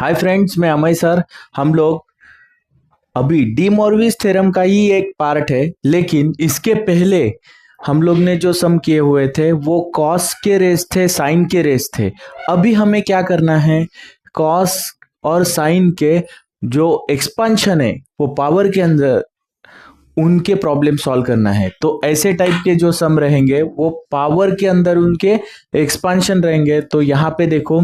Hi friends, मैं Amay sir. हम लोग अभी डी मॉर्विस थ्योरम का ही एक पार्ट है, लेकिन इसके पहले हम लोग ने जो सम किए हुए थे वो कॉस के रेस थे, साइन के रेस थे। अभी हमें क्या करना है, कॉस और साइन के जो एक्सपांशन है वो पावर के अंदर उनके प्रॉब्लम सॉल्व करना है। तो ऐसे टाइप के जो सम रहेंगे वो पावर के अंदर उनके एक्सपांशन रहेंगे। तो यहाँ पे देखो,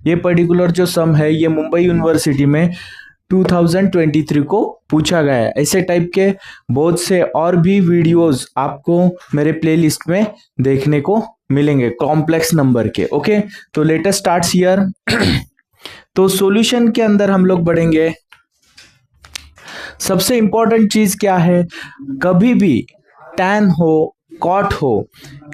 ये पर्टिकुलर जो सम है ये मुंबई यूनिवर्सिटी में 2023 को पूछा गया है। ऐसे टाइप के बहुत से और भी वीडियोस आपको मेरे प्लेलिस्ट में देखने को मिलेंगे कॉम्प्लेक्स नंबर के। ओके, तो लेट अस स्टार्ट हियर। तो सॉल्यूशन के अंदर हम लोग बढ़ेंगे। सबसे इंपॉर्टेंट चीज क्या है, कभी भी tan हो कॉट हो,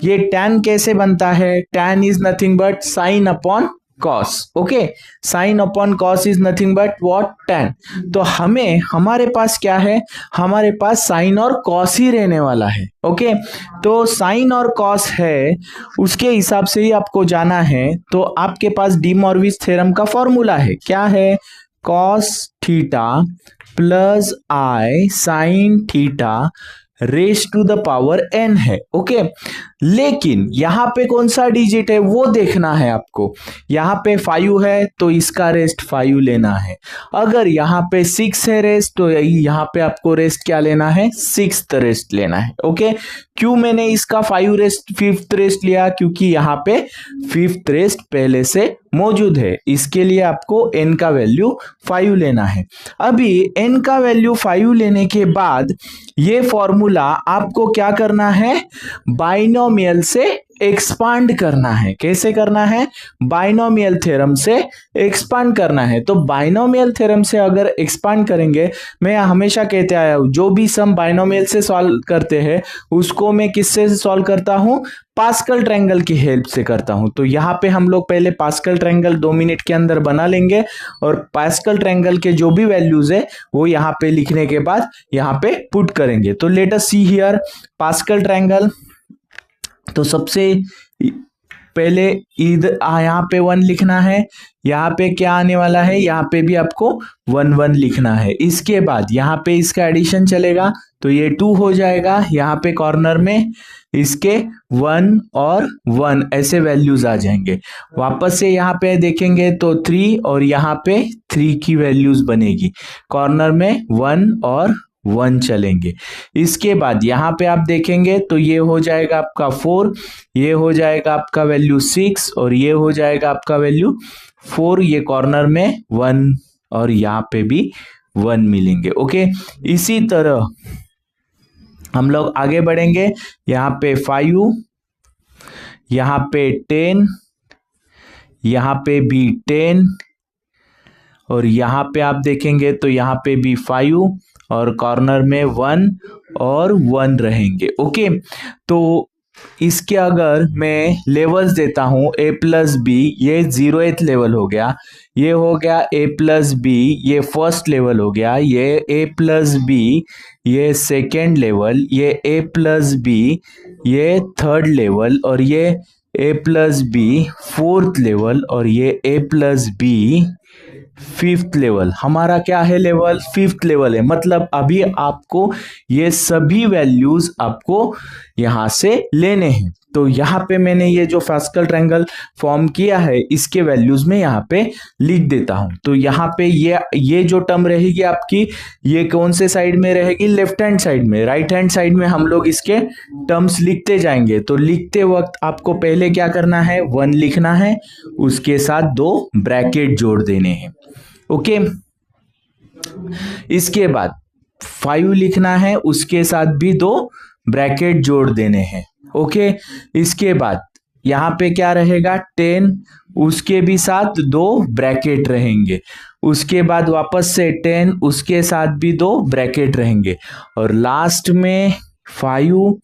ये tan कैसे बनता है, tan is nothing but sine upon cos. Okay, sine upon cos is nothing but what, tan। तो हमें हमारे पास क्या है, हमारे पास साइन और कॉस ही रहने वाला है। ओके, तो साइन और कॉस है, उसके हिसाब से ही आपको जाना है। तो आपके पास डी मॉर्विस थ्योरम का फॉर्मूला है, क्या है, cos theta plus i sine theta raise to the power n है। ओके, लेकिन यहाँ पे कौन सा डिजिट है वो देखना है आपको। यहाँ पे 5 है तो इसका रेस्ट 5 लेना है। अगर यहाँ पे 6 है रेस्ट, तो यहाँ पे आपको रेस्ट क्या लेना है, 6th रेस्ट लेना है। ओके, क्यों मैंने इसका 5 रेस्ट 5th रेस्ट लिया, क्योंकि यहाँ पे 5th रेस्ट पहले से मौजूद है। इसके लिए आपको n का वैल्यू 5 लेना है। अभी n का वैल्यू 5 लेने के बाद ये फॉर्मूला आपको क्या करना है, बाइनोमियल से एक्सपांड करना है। कैसे करना है, बाइनोमियल थ्योरम से एक्सपांड करना है। तो बाइनोमियल थ्योरम से अगर एक्सपांड करेंगे, मैं हमेशा कहते आया हूं जो भी सम बाइनोमियल से सॉल्व करते हैं उसको मैं किससे सॉल्व करता हूं, पास्कल ट्रायंगल की हेल्प से करता हूं। तो यहाँ पे हम लोग पहले पास्कल ट्रायंगल 2 मिनट के अंदर बना लेंगे और पास्कल ट्रायंगल के जो भी वैल्यूज है वो यहाँ पे लिखने के बाद यहाँ पे पुट करेंगे। तो let us see here pascal triangle. तो सबसे पहले इधर यहाँ पे 1 लिखना है, यहाँ पे क्या आने वाला है, यहाँ पे भी आपको 1 1 लिखना है। इसके बाद यहाँ पे इसका एडिशन चलेगा तो ये 2 हो जाएगा। यहाँ पे कॉर्नर में इसके 1 और 1 ऐसे वैल्यूज आ जाएंगे। वापस से यहाँ पे देखेंगे तो 3 और यहाँ पे 3 की वैल्यूज बनेगी। कॉर्नर में 1 और 1 चलेंगे। इसके बाद यहाँ पे आप देखेंगे तो ये हो जाएगा आपका 4, ये हो जाएगा आपका वैल्यू 6 और ये हो जाएगा आपका वैल्यू 4। ये कॉर्नर में 1 और यहाँ पे भी 1 मिलेंगे। ओके, इसी तरह हम लोग आगे बढ़ेंगे। यहाँ पे 5, यहाँ पे 10, यहाँ पे भी 10 और यहाँ पे आप देखेंगे तो यहाँ पे भी 5 और कॉर्नर में 1 और 1 रहेंगे। ओके, तो इसके अगर मैं लेवल्स देता हूं a प्लस बी, ये 0th लेवल हो गया, ये हो गया a प्लस बी, ये फर्स्ट लेवल हो गया, ये a प्लस बी, ये सेकेंड लेवल, ये a प्लस बी, ये थर्ड लेवल, और ये a plus b fourth level, और ये a plus B 5th level. हमारा क्या है, लेवल 5th लेवल है। मतलब अभी आपको ये सभी वैल्यूज आपको यहां से लेने हैं। तो यहाँ पे मैंने ये जो पास्कल ट्रायंगल फॉर्म किया है इसके वैल्यूज में यहाँ पे लिख देता हूं। तो यहाँ पे ये जो टर्म रहेगी आपकी, ये कौन से साइड में रहेगी, लेफ्ट हैंड साइड में। राइट हैंड साइड में हम लोग इसके टर्म्स लिखते जाएंगे। तो लिखते वक्त आपको पहले क्या करना है, 1 लिखना है, उसके साथ 2 ब्रैकेट जोड़ देने हैं। ओके, इसके बाद 5 लिखना है, उसके साथ भी 2 ब्रैकेट जोड़ देने हैं। ओके, इसके बाद यहाँ पे क्या रहेगा, 10, उसके भी साथ 2 ब्रैकेट रहेंगे। उसके बाद वापस से 10, उसके साथ भी 2 ब्रैकेट रहेंगे। और लास्ट में 5,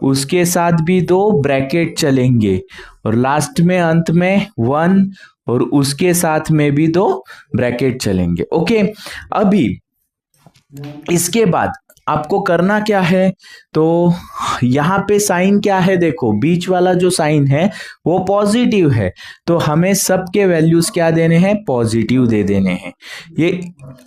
उसके साथ भी 2 ब्रैकेट चलेंगे। और लास्ट में अंत में 1 और उसके साथ में भी 2 ब्रैकेट चलेंगे। ओके, अभी इसके बाद आपको करना क्या है, तो यहाँ पे साइन क्या है, देखो बीच वाला जो साइन है वो पॉजिटिव है, तो हमें सबके वैल्यूज क्या देने हैं, पॉजिटिव दे देने हैं। ये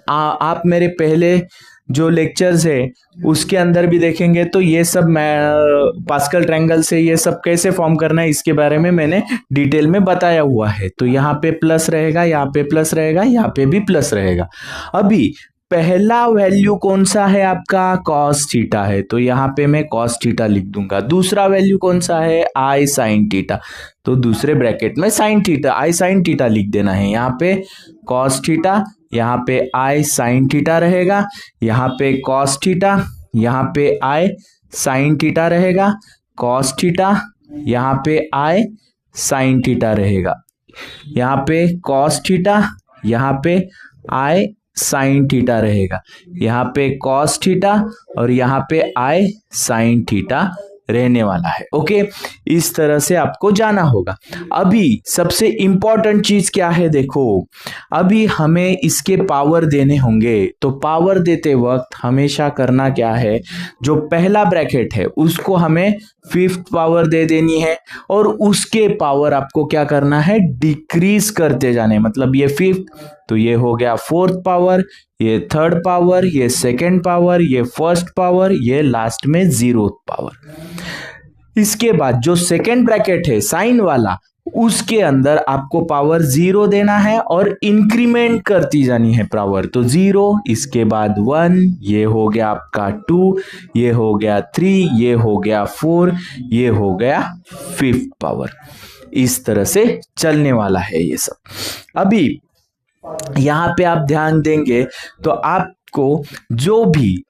आप मेरे पहले जो लेक्चर्स है उसके अंदर भी देखेंगे, तो ये सब मैं पास्कल ट्रायंगल से ये सब कैसे फॉर्म करना है इसके बारे में मैंने डिटेल में बताया हुआ है। तो यहाँ पे प्लस रहेगा, यहाँ पे प्लस रहेगा, यहाँ पे भी प्लस रहेगा। अभी पहला वैल्यू कौन सा है आपका, कॉस थीटा है, तो यहाँ पे मैं कॉस थीटा लिख दूंगा। दूसरा वैल्यू कौन सा है, आई साइन थीटा, तो दूसरे ब्रैकेट में साइन थीटा, आई साइन थीटा लिख देना है। यहाँ पे कॉस थीटा, यहाँ पे आई साइन थीटा रहेगा, यहाँ पे कॉस थीटा, यहाँ पे आई साइन थीटा रहेगा, कॉस थीटा, यहाँ पे आई साइन थीटा रहेगा, यहाँ पे कॉस थीटा, यहाँ पे आई साइन थीटा रहेगा, यहाँ पे कॉस थीटा और यहाँ पे आई साइन थीटा रहने वाला है। ओके, इस तरह से आपको जाना होगा। अभी सबसे इंपॉर्टेंट चीज क्या है, देखो अभी हमें इसके पावर देने होंगे, तो पावर देते वक्त हमेशा करना क्या है, जो पहला ब्रैकेट है उसको हमें फिफ्थ पावर दे देनी है और उसके पावर आपको क्या करना है, डिक्रीज करते जाने, मतलब ये फिफ्थ तो ये हो गया फोर्थ पावर, ये थर्ड पावर, ये सेकेंड पावर, ये फर्स्ट पावर, ये लास्ट में जीरोथ पावर। इसके बाद जो सेकेंड ब्रैकेट है साइन वाला, उसके अंदर आपको पावर 0 देना है और इंक्रीमेंट करती जानी है पावर, तो 0, इसके बाद 1, ये हो गया आपका 2, ये हो गया 3, ये हो गया 4, ये हो गया फिफ्थ पावर। इस तरह से चलने वाला है ये सब। अभी यहाँ पे आप ध्यान देंगे तो आपको जो भी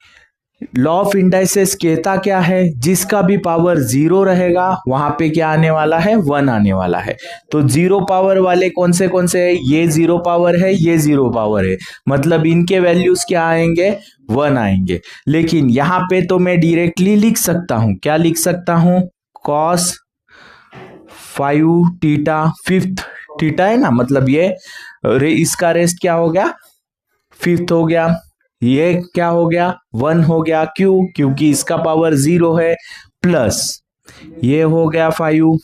लॉ ऑफ इंडाइसेस कहता क्या है, जिसका भी पावर 0 रहेगा वहां पे क्या आने वाला है, 1 आने वाला है। तो 0 पावर वाले कौन से है, ये 0 पावर है, ये 0 पावर है, मतलब इनके वैल्यूज क्या आएंगे, 1 आएंगे। लेकिन यहाँ पे तो मैं डायरेक्टली लिख सकता हूं, क्या लिख सकता हूं, कॉस 5 थीटा, फिफ्थ थीटा है ना, मतलब ये इसका रेस्ट क्या हो गया, फिफ्थ हो गया, ये क्या हो गया, 1 हो गया, क्यों, क्योंकि इसका पावर 0 है, प्लस ये हो गया 5,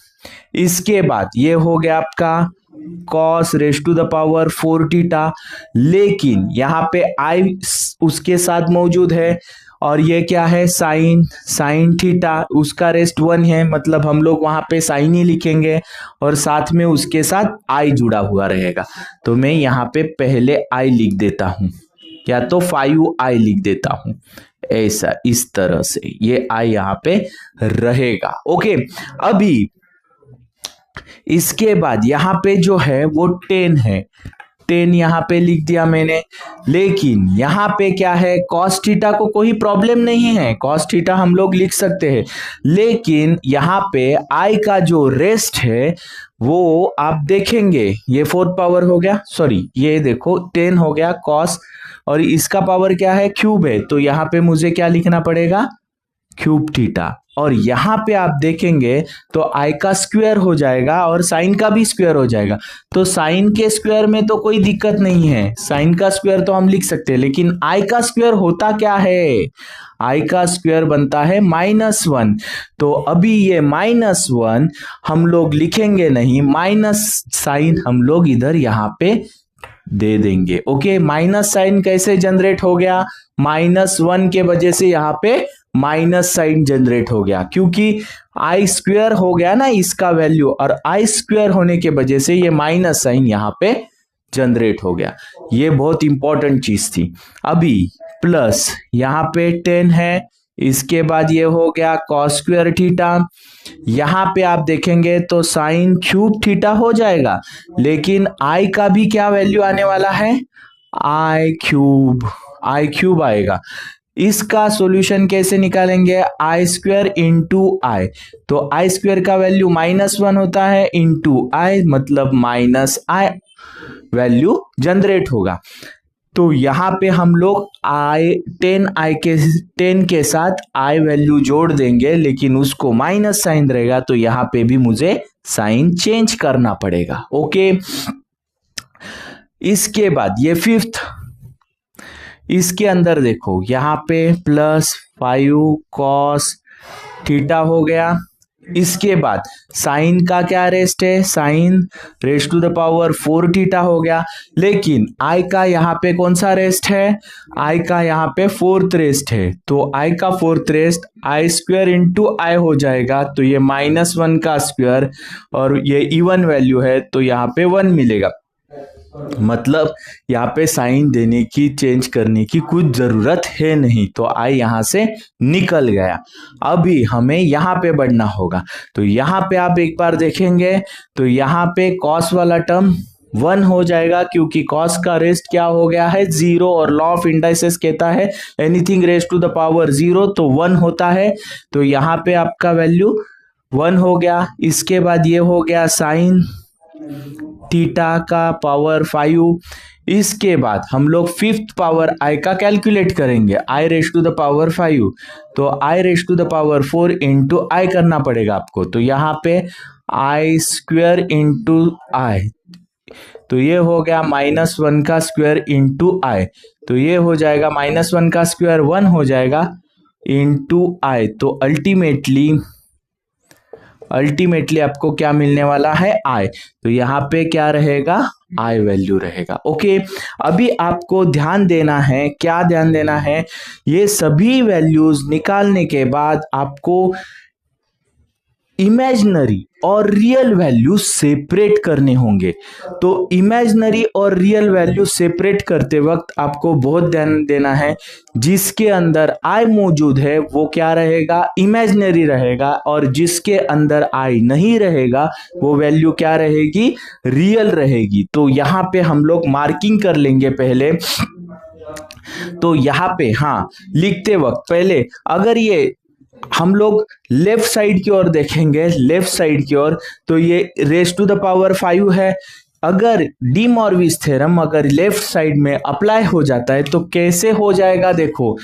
इसके बाद ये हो गया आपका cos raise to the power 4 theta, लेकिन यहाँ पे आई उसके साथ मौजूद है और ये क्या है, साइन थीटा, उसका रेस्ट 1 है, मतलब हम लोग वहां पे साइन ही लिखेंगे और साथ में उसके साथ आई जुड़ा हुआ रहेगा। तो मैं यहाँ पे पहले आई लिख देता हूं, या तो 5i लिख देता हूं, ऐसा इस तरह से ये आई यहाँ पे रहेगा। ओके, अभी इसके बाद यहाँ पे जो है वो 10 है, 10 यहाँ पे लिख दिया मैंने। लेकिन यहाँ पे क्या है, कॉस थीटा को कोई प्रॉब्लम नहीं है, कॉस थीटा हम लोग लिख सकते हैं, लेकिन यहाँ पे आई का जो रेस्ट है वो आप देखेंगे, ये फोर्थ पावर हो गया, सॉरी ये देखो 10 हो गया कॉस, और इसका पावर क्या है, क्यूब है, तो यहाँ पे मुझे क्या लिखना पड़ेगा, क्यूब थीटा। और यहाँ पे आप देखेंगे तो आई का स्क्वायर हो जाएगा और साइन का भी स्क्वायर हो जाएगा, तो साइन के स्क्वायर में तो कोई दिक्कत नहीं है, साइन का स्क्वायर तो हम लिख सकते हैं, लेकिन आई का स्क्वायर होता क्या है, आई का स्क्वायर बनता है -1, तो अभी ये -1 हम लोग लिखेंगे नहीं, माइनस साइन हम लोग इधर यहाँ पे दे देंगे। ओके, माइनस साइन कैसे जनरेट हो गया, -1 के वजह से यहाँ पे माइनस साइन जनरेट हो गया, क्योंकि आई स्क्वायर हो गया ना इसका वैल्यू, और आई स्क्वायर होने के वजह से ये माइनस साइन यहाँ पे जनरेट हो गया। ये बहुत इंपॉर्टेंट चीज थी। अभी प्लस यहाँ पे 10 है, इसके बाद ये हो गया कॉस स्क्वायर थीटा, यहाँ पे आप देखेंगे तो साइन क्यूब थीटा हो जाएगा, लेकिन आई का भी क्या वैल्यू आने वाला है, आई क्यूब आएगा। इसका सॉल्यूशन कैसे निकालेंगे, आई स्क्वायर इंटू आई, तो आई स्क्वायर का वैल्यू -1 होता है, इंटू आई मतलब -i वैल्यू जनरेट होगा। तो यहाँ पे हम लोग 10 के साथ आई वैल्यू जोड़ देंगे, लेकिन उसको माइनस साइन रहेगा, तो यहाँ पे भी मुझे साइन चेंज करना पड़ेगा। ओके, इसके बाद ये फिफ्थ, इसके अंदर देखो यहाँ पे +5 cos थीटा हो गया। इसके बाद साइन का क्या रेस्ट है, sine raised to the power 4 theta हो गया। लेकिन आई का यहाँ पे कौन सा रेस्ट है, आई का यहाँ पे 4th रेस्ट है, तो आई का 4th raised i square into i हो जाएगा, तो ये -1 का स्क्वायर और ये इवन वैल्यू है तो यहाँ पे 1 मिलेगा। मतलब यहाँ पे साइन देने की, चेंज करने की कुछ जरूरत है नहीं, तो आई यहां से निकल गया। अभी हमें यहाँ पे बढ़ना होगा, तो यहाँ पे आप एक बार देखेंगे तो यहाँ पे कॉस वाला टर्म 1 हो जाएगा, क्योंकि कॉस का रेस्ट क्या हो गया है 0, और लॉ ऑफ इंडाइसेस कहता है anything raised to the power 0 तो 1 होता है, तो यहाँ पे आपका वैल्यू 1 हो गया। इसके बाद ये हो गया साइन थीटा का पावर 5। इसके बाद हम लोग 5th पावर आई का कैलकुलेट करेंगे, i raised to the power 5, तो i raised to the power 4 into i करना पड़ेगा आपको, तो यहाँ पे आई स्क्वायर इंटू आई, तो ये हो गया -1 का स्क्वायर इंटू आई, तो ये हो जाएगा -1 का स्क्वायर 1 हो जाएगा इंटू आई, तो अल्टीमेटली आपको क्या मिलने वाला है, आई, तो यहाँ पे क्या रहेगा, आई वैल्यू रहेगा। ओके, अभी आपको ध्यान देना है, क्या ध्यान देना है, ये सभी वैल्यूज निकालने के बाद आपको इमेजिनरी और रियल वैल्यू सेपरेट करने होंगे। तो इमेजिनरी और रियल वैल्यू सेपरेट करते वक्त आपको बहुत ध्यान देना है, जिसके अंदर आई मौजूद है वो क्या रहेगा, इमेजिनरी रहेगा, और जिसके अंदर आई नहीं रहेगा वो वैल्यू क्या रहेगी, रियल रहेगी। तो यहाँ पे हम लोग मार्किंग कर लेंगे पहले, तो यहाँ पे हाँ लिखते वक्त पहले अगर ये हम लोग लेफ्ट साइड की ओर देखेंगे, लेफ्ट साइड की ओर, तो ये रेस टू द पावर 5 है। अगर डी मॉर्विस थ्योरम अगर लेफ्ट साइड में अप्लाई हो जाता है तो कैसे हो जाएगा, देखो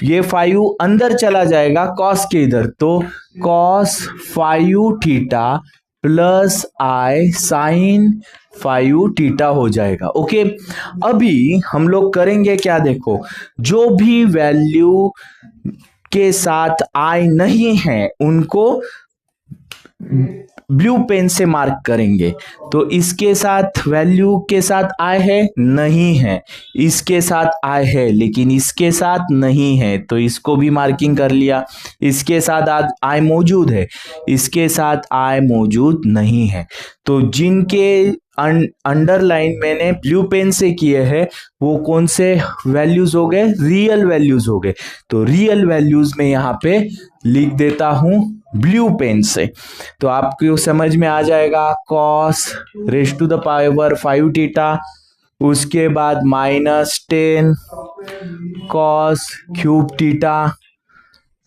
ये 5 अंदर चला जाएगा कॉस के इधर, तो cos 5 theta plus i sign 5 theta हो जाएगा। ओके, अभी हम लोग करेंगे क्या, देखो जो भी वैल्यू के साथ आई नहीं है उनको ब्लू पेन से मार्क करेंगे, तो इसके साथ वैल्यू के साथ आई है, नहीं है, इसके साथ आई है लेकिन इसके साथ नहीं है, तो इसको भी मार्किंग कर लिया। इसके साथ आई मौजूद है, इसके साथ आई मौजूद नहीं है, तो जिनके अंडरलाइन मैंने ब्लू पेन से किए हैं वो कौन से वैल्यूज हो गए, रियल वैल्यूज हो गए। तो रियल वैल्यूज में यहाँ पे लिख देता हूं ब्लू पेन से, तो आपको समझ में आ जाएगा cos raise to the power 5 theta, उसके बाद -10 cos cube theta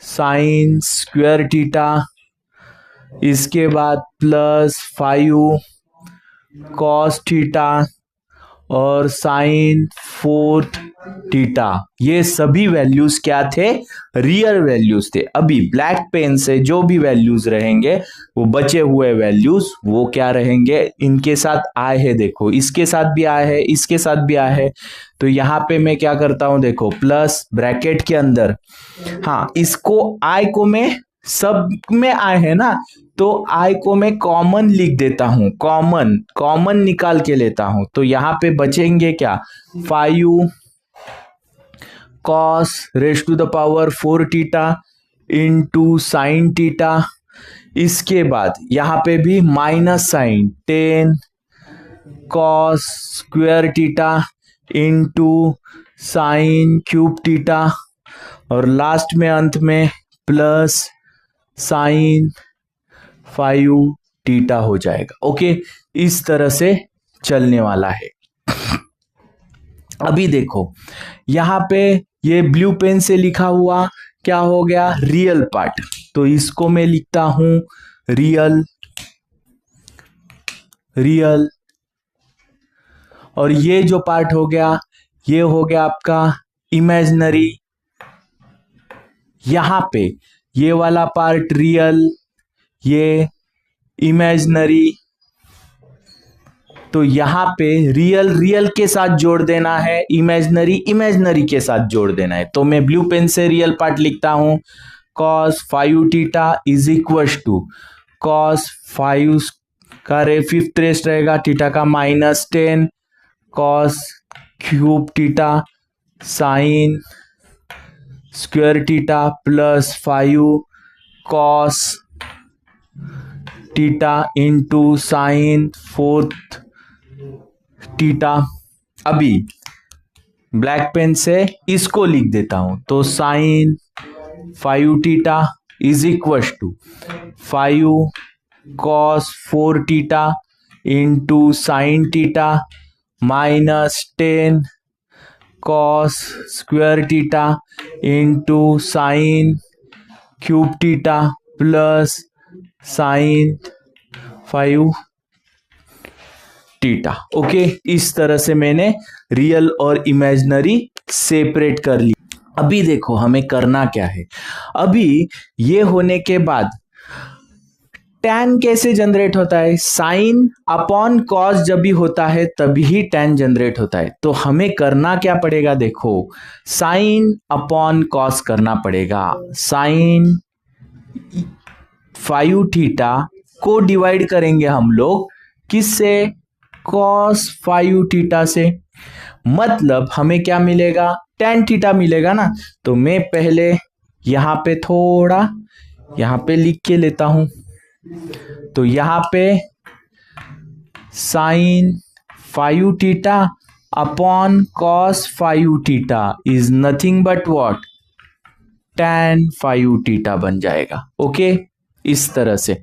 sine square theta, इसके बाद +5 कॉस थीटा और साइन 4 थीटा। ये सभी वैल्यूज क्या थे, रियल वैल्यूज थे। अभी ब्लैक पेन से जो भी वैल्यूज रहेंगे वो बचे हुए वैल्यूज वो क्या रहेंगे, इनके साथ आए है, देखो इसके साथ भी आए है, इसके साथ भी आए है, तो यहाँ पे मैं क्या करता हूं, देखो प्लस ब्रैकेट के अंदर, हाँ इसको आई को मैं सब में आए है ना, तो आई को मैं कॉमन लिख देता हूं, कॉमन निकाल के लेता हूं, तो यहाँ पे बचेंगे क्या 5 cos raise to the power 4 theta into sine theta, इसके बाद यहाँ पे भी minus sine 10 cos square theta into sine cube theta, और लास्ट में अंत में प्लस साइन 5 थीटा हो जाएगा। ओके, इस तरह से चलने वाला है। अभी देखो यहाँ पे ये ब्लू पेन से लिखा हुआ क्या हो गया, रियल पार्ट, तो इसको मैं लिखता हूं रियल, और ये जो पार्ट हो गया ये हो गया आपका इमेजिनरी। यहाँ पे ये वाला पार्ट रियल, ये इमेजिनरी, तो यहाँ पे रियल रियल के साथ जोड़ देना है, इमेजिनरी इमेजिनरी के साथ जोड़ देना है। तो मैं ब्लू पेन से रियल पार्ट लिखता हूं, cos 5 theta is equal to cos 5 का फिफ्थ रेस्ट रहेगा थीटा का -10 cos cube theta sine square theta plus 5 cos theta into sine fourth theta. अभी ब्लैक पेन से इसको लिख देता हूं, तो sine 5 theta is equal to 5 cos 4 theta into sine theta -10 cos square theta into sine cube theta plus sine 5 theta. Okay, इस तरह से मैंने रियल और इमेजिनरी सेपरेट कर ली। अभी देखो हमें करना क्या है। अभी ये होने के बाद tan कैसे जनरेट होता है, साइन अपॉन कॉस जब भी होता है तभी tan जनरेट होता है। तो हमें करना क्या पड़ेगा, देखो साइन अपॉन कॉस करना पड़ेगा। साइन 5 थीटा को डिवाइड करेंगे हम लोग किससे, cos 5 थीटा से। मतलब हमें क्या मिलेगा, tan थीटा मिलेगा ना। तो मैं पहले यहां पे थोड़ा यहां पे लिख के लेता हूं। तो यहां पे sine 5 theta upon cos 5 theta is nothing but what, tan 5 theta बन जाएगा। ओके, इस तरह से।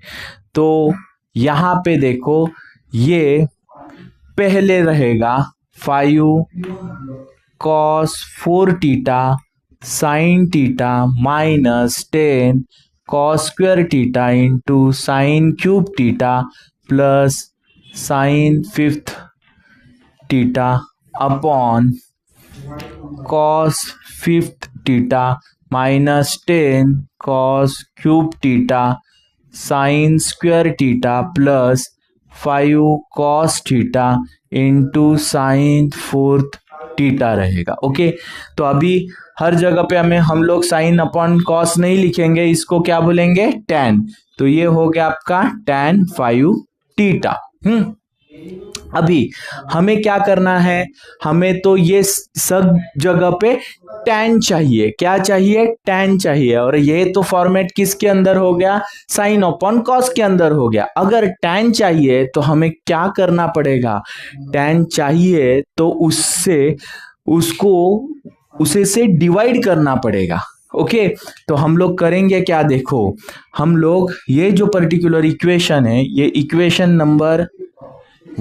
तो यहां पे देखो ये पहले रहेगा 5 cos 4 theta sine theta -10 cos square theta into sine cube theta plus sine 5 theta upon cos 5 theta -10 cos cube theta sine square theta plus 5 cos theta into sine 4 theta रहेगा। ओके, तो अभी हर जगह पे हम लोग साइन अपॉन कॉस नहीं लिखेंगे, इसको क्या बोलेंगे, tan। तो ये हो गया आपका tan 5 थीटा। अभी हमें क्या करना है, हमें तो ये सब जगह पे tan चाहिए। क्या चाहिए, tan चाहिए। और ये तो फॉर्मेट किसके अंदर हो गया, साइन अपॉन कॉस के अंदर हो गया। अगर tan चाहिए तो हमें क्या करना पड़ेगा, tan चाहिए तो उसे से डिवाइड करना पड़ेगा। ओके, तो हम लोग करेंगे क्या, देखो हम लोग ये जो पर्टिकुलर इक्वेशन है, ये इक्वेशन नंबर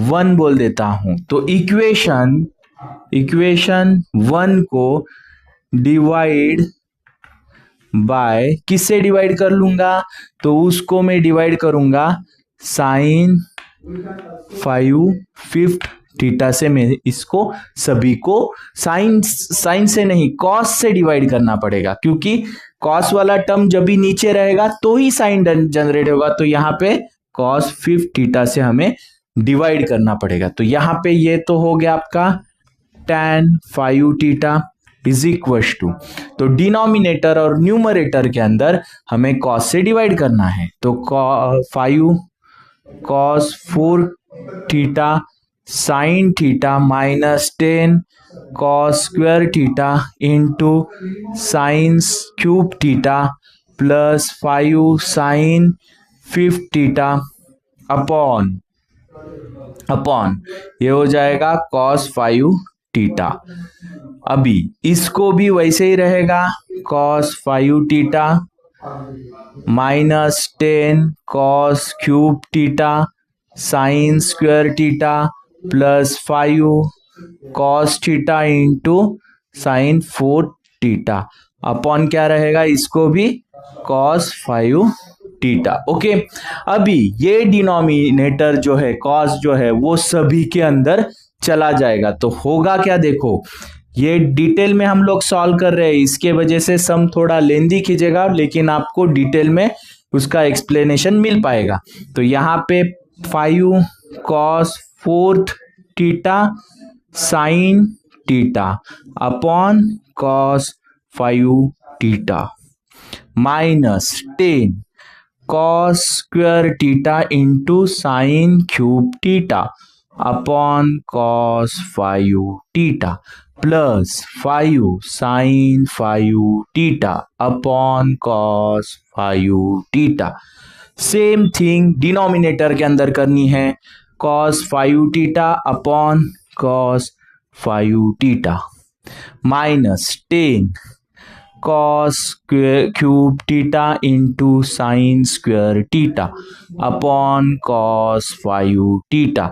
1 बोल देता हूं। तो इक्वेशन 1 को डिवाइड बाय किससे डिवाइड कर लूंगा, तो उसको मैं डिवाइड करूंगा साइन 5 थीटा से। मैं इसको सभी को साइन से नहीं कॉस से डिवाइड करना पड़ेगा, क्योंकि कॉस वाला टर्म जब भी नीचे रहेगा तो ही साइन जनरेट होगा। तो यहाँ पे cos 5 थीटा से हमें डिवाइड करना पड़ेगा। तो यहां पे ये तो हो गया आपका tan 5 theta is equal to, तो डिनोमिनेटर और न्यूमरेटर के अंदर हमें cos से डिवाइड करना है। तो 5 cos 4 theta sine theta -10 cos square theta into sine cube theta plus 5 sine 5 theta upon ये हो जाएगा cos 5 थीटा। अभी इसको भी वैसे ही रहेगा, cos 5 theta -10 cos cube theta sine square theta plus 5 cos theta into sine 4 theta upon क्या रहेगा, इसको भी cos 5 थीटा। ओके, अभी ये डिनोमिनेटर जो है cos जो है वो सभी के अंदर चला जाएगा। तो होगा क्या, देखो ये डिटेल में हम लोग सॉल्व कर रहे हैं, इसके वजह से सम थोड़ा लेंदी खींचेगा, लेकिन आपको डिटेल में उसका एक्सप्लेनेशन मिल पाएगा। तो यहाँ पे 5 cos fourth theta sine theta upon cos 5 theta minus 10 cos square theta into sine cube theta upon cos 5 theta plus 5 sine 5 theta upon cos 5 theta. Same thing denominator के अंदर करनी है, cos 5 theta upon cos 5 theta minus 10 cos cube theta into sine square theta upon cos 5 theta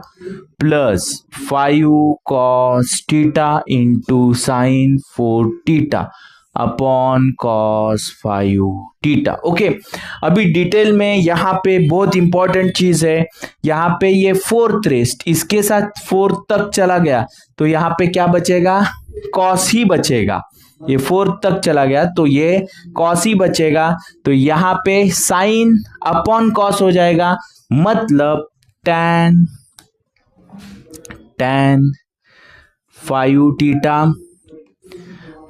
plus 5 cos theta into sine 4 theta upon cos 5 theta. Okay, अभी detail में यहाँ पे बहुत important चीज है, यहाँ पे ये फोर्थ रेस्ट इसके साथ फोर्थ तक चला गया तो यहाँ पे क्या बचेगा, कॉस ही बचेगा। ये फोर्थ तक चला गया तो ये कॉस ही बचेगा, तो यहाँ पे साइन अपॉन कॉस हो जाएगा, मतलब tan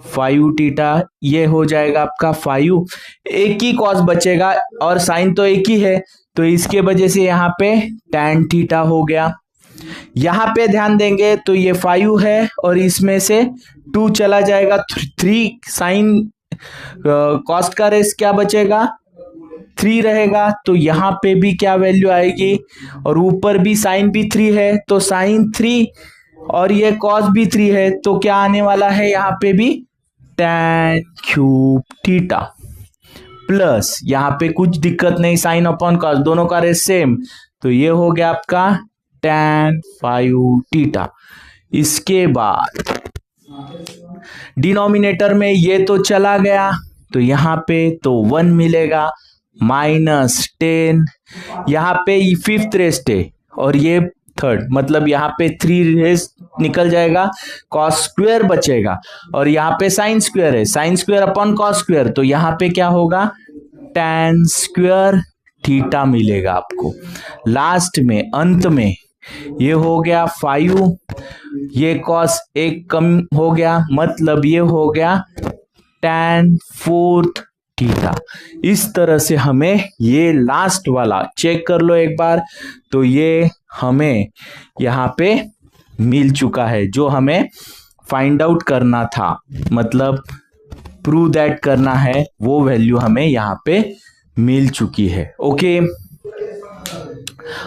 5 थीटा ये हो जाएगा आपका 5, एक ही कॉस बचेगा और साइन तो एक ही है तो इसके वजह से यहाँ पे tan थीटा हो गया। यहाँ पे ध्यान देंगे तो ये 5 है और इसमें से 2 चला जाएगा, 3 साइन कॉस का रेस क्या बचेगा 3 रहेगा, तो यहाँ पे भी क्या वैल्यू आएगी और ऊपर भी साइन भी 3 है तो साइन 3 और ये कॉस भी 3 है तो क्या आने वाला है यहाँ पे भी tan क्यूब थीटा प्लस यहाँ पे कुछ दिक्कत नहीं, साइन अपॉन कॉस दोनों का रेस सेम, तो ये हो गया आपका tan 5 थीटा। इसके बाद डिनोमिनेटर में ये तो चला गया तो यहाँ पे तो 1 मिलेगा माइनस 10, यहाँ पे फिफ्थ रेस्ट है और ये थर्ड, मतलब यहाँ पे 3 रेस्ट निकल जाएगा, कॉस स्क्वायर बचेगा और यहाँ पे साइन स्क्वायर है, sine square upon cos square, तो यहाँ पे क्या होगा tan स्क्वायर थीटा मिलेगा आपको। लास्ट में अंत में ये हो गया 5, ये कॉस एक कम हो गया, मतलब ये हो गया tan 4 थीटा। इस तरह से हमें ये लास्ट वाला चेक कर लो एक बार, तो ये हमें यहाँ पे मिल चुका है जो हमें फाइंड आउट करना था, मतलब प्रूव दैट करना है, वो वैल्यू हमें यहाँ पे मिल चुकी है। ओके,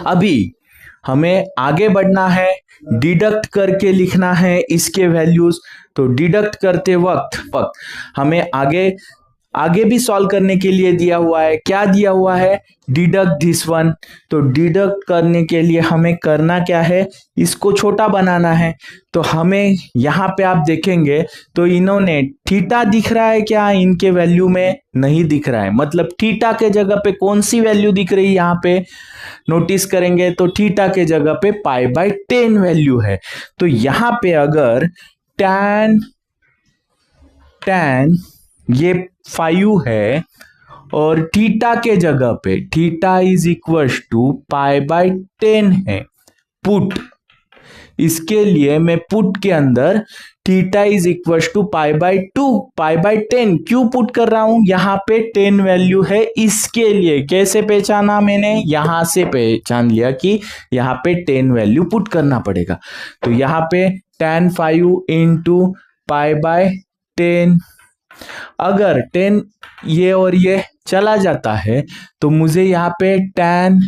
अभी हमें आगे बढ़ना है, डिडक्ट करके लिखना है इसके वैल्यूज। तो डिडक्ट करते वक्त हमें आगे भी सॉल्व करने के लिए दिया हुआ है, क्या दिया हुआ है, डिडक्ट दिस वन। तो डिडक्ट करने के लिए हमें करना क्या है, इसको छोटा बनाना है। तो हमें यहाँ पे आप देखेंगे तो इन्होंने थीटा दिख रहा है क्या, इनके वैल्यू में नहीं दिख रहा है, मतलब थीटा के जगह पे कौन सी वैल्यू दिख रही है, यहाँ पे नोटिस करेंगे तो थीटा के जगह पे π/10 वैल्यू है। तो यहाँ पे अगर tan ये 5 है और थीटा के जगह पे थीटा इज इक्वल टू π/10 है, पुट इसके लिए मैं पुट के अंदर थीटा इज इक्वल टू π/10 क्यों पुट कर रहा हूं, यहाँ पे 10 वैल्यू है, इसके लिए कैसे पहचाना मैंने, यहां से पहचान लिया कि यहाँ पे 10 वैल्यू पुट करना पड़ेगा। तो यहाँ पे tan 5 इंटू π/10, अगर 10 ये और ये चला जाता है तो मुझे यहाँ पे tan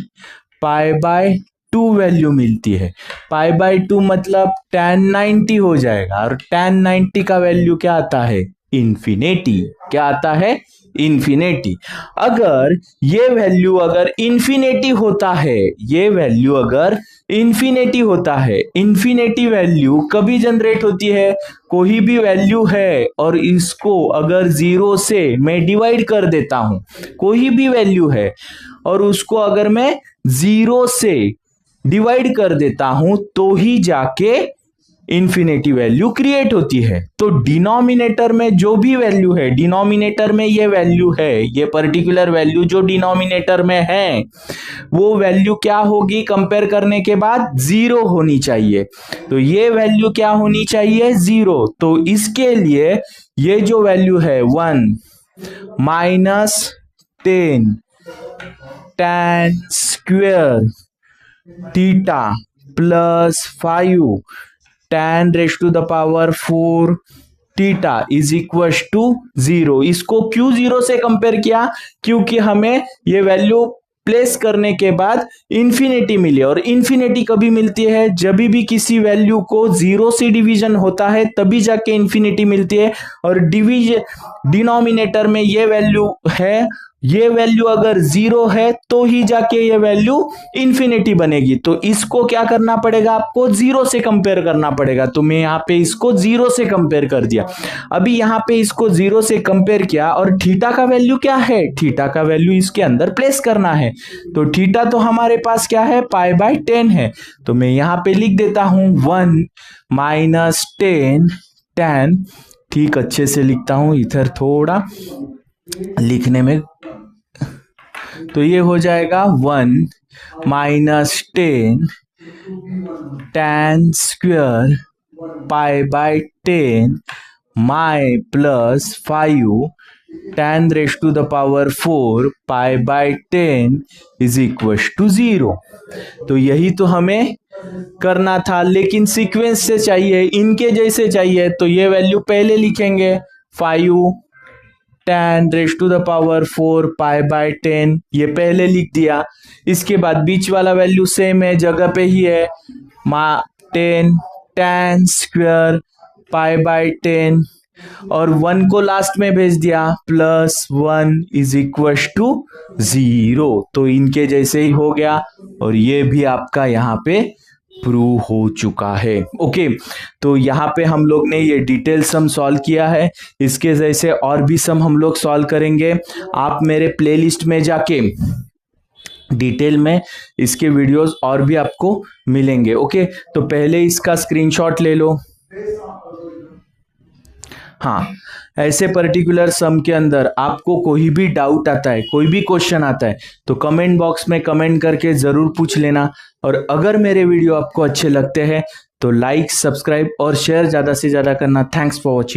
π/2 वैल्यू मिलती है, π/2 मतलब tan 90 हो जाएगा और tan 90 का वैल्यू क्या आता है, इन्फिनिटी। क्या आता है, इन्फिनिटी। अगर ये वैल्यू अगर इन्फिनिटी होता है, ये वैल्यू अगर इन्फिनिटी होता है, इन्फिनिटी वैल्यू कभी जनरेट होती है, कोई भी वैल्यू है और इसको अगर 0 से मैं डिवाइड कर देता हूं, कोई भी वैल्यू है और उसको अगर मैं 0 से डिवाइड कर देता हूं तो ही जाके इन्फिनिटी वैल्यू क्रिएट होती है। तो डिनोमिनेटर में जो भी वैल्यू है, डिनोमिनेटर में ये वैल्यू है, ये पर्टिकुलर वैल्यू जो डिनोमिनेटर में है वो वैल्यू क्या होगी कंपेयर करने के बाद? 0 होनी चाहिए। तो ये वैल्यू क्या होनी चाहिए? 0। तो इसके लिए ये जो वैल्यू है 1 minus 10 tan square theta plus 5 tan raise to the power 4 theta is equal to 0। इसको क्यों 0 से कंपेयर किया? क्योंकि हमें ये वैल्यू प्लेस करने के बाद इंफिनिटी मिली, और इंफिनिटी कभी मिलती है? जब भी किसी वैल्यू को 0 से डिवीजन होता है तभी जाके इंफिनिटी मिलती है। और डिनोमिनेटर में ये वैल्यू है, ये वैल्यू अगर 0 है तो ही जाके ये वैल्यू इंफिनिटी बनेगी। तो इसको क्या करना पड़ेगा? आपको 0 से कंपेयर करना पड़ेगा। तो मैं यहाँ पे इसको 0 से कंपेयर कर दिया। अभी यहाँ पे इसको 0 से कंपेयर किया, और थीटा का वैल्यू क्या है? थीटा का वैल्यू इसके अंदर प्लेस करना है। तो थीटा तो हमारे पास क्या है? π/10 है। तो मैं यहाँ पे लिख देता हूं 1 माइनस 10 tan। ठीक, अच्छे से लिखता हूं, इधर थोड़ा लिखने में। तो ये हो जाएगा 1 minus 10 tan square π/10 i plus 5 tan raise to the power 4 π/10 is equal to 0। तो यही तो हमें करना था, लेकिन सीक्वेंस से चाहिए, इनके जैसे चाहिए। तो ये वैल्यू पहले लिखेंगे 5 tan raise to the power 4 π/10, ये पहले लिख दिया। इसके बाद बीच वाला वैल्यू सेम है, जगह पे ही है, 10 tan स्क्वेयर π/10, और 1 को लास्ट में भेज दिया, प्लस 1 इज इक्वल टू 0। तो इनके जैसे ही हो गया, और ये भी आपका यहाँ पे प्रूव हो चुका है। ओके, तो यहाँ पे हम लोग ने ये डिटेल सम सॉल्व किया है। इसके जैसे और भी सम हम लोग सॉल्व करेंगे। आप मेरे प्लेलिस्ट में जाके डिटेल में इसके वीडियोस और भी आपको मिलेंगे। ओके, तो पहले इसका स्क्रीनशॉट ले लो। हाँ, ऐसे पर्टिकुलर सम के अंदर आपको कोई भी डाउट आता है, कोई भी क्वेश्चन आता है, तो कमेंट बॉक्स में कमेंट करके जरूर पूछ लेना। और अगर मेरे वीडियो आपको अच्छे लगते हैं तो लाइक, सब्सक्राइब और शेयर ज्यादा से ज्यादा करना। Thanks for watching.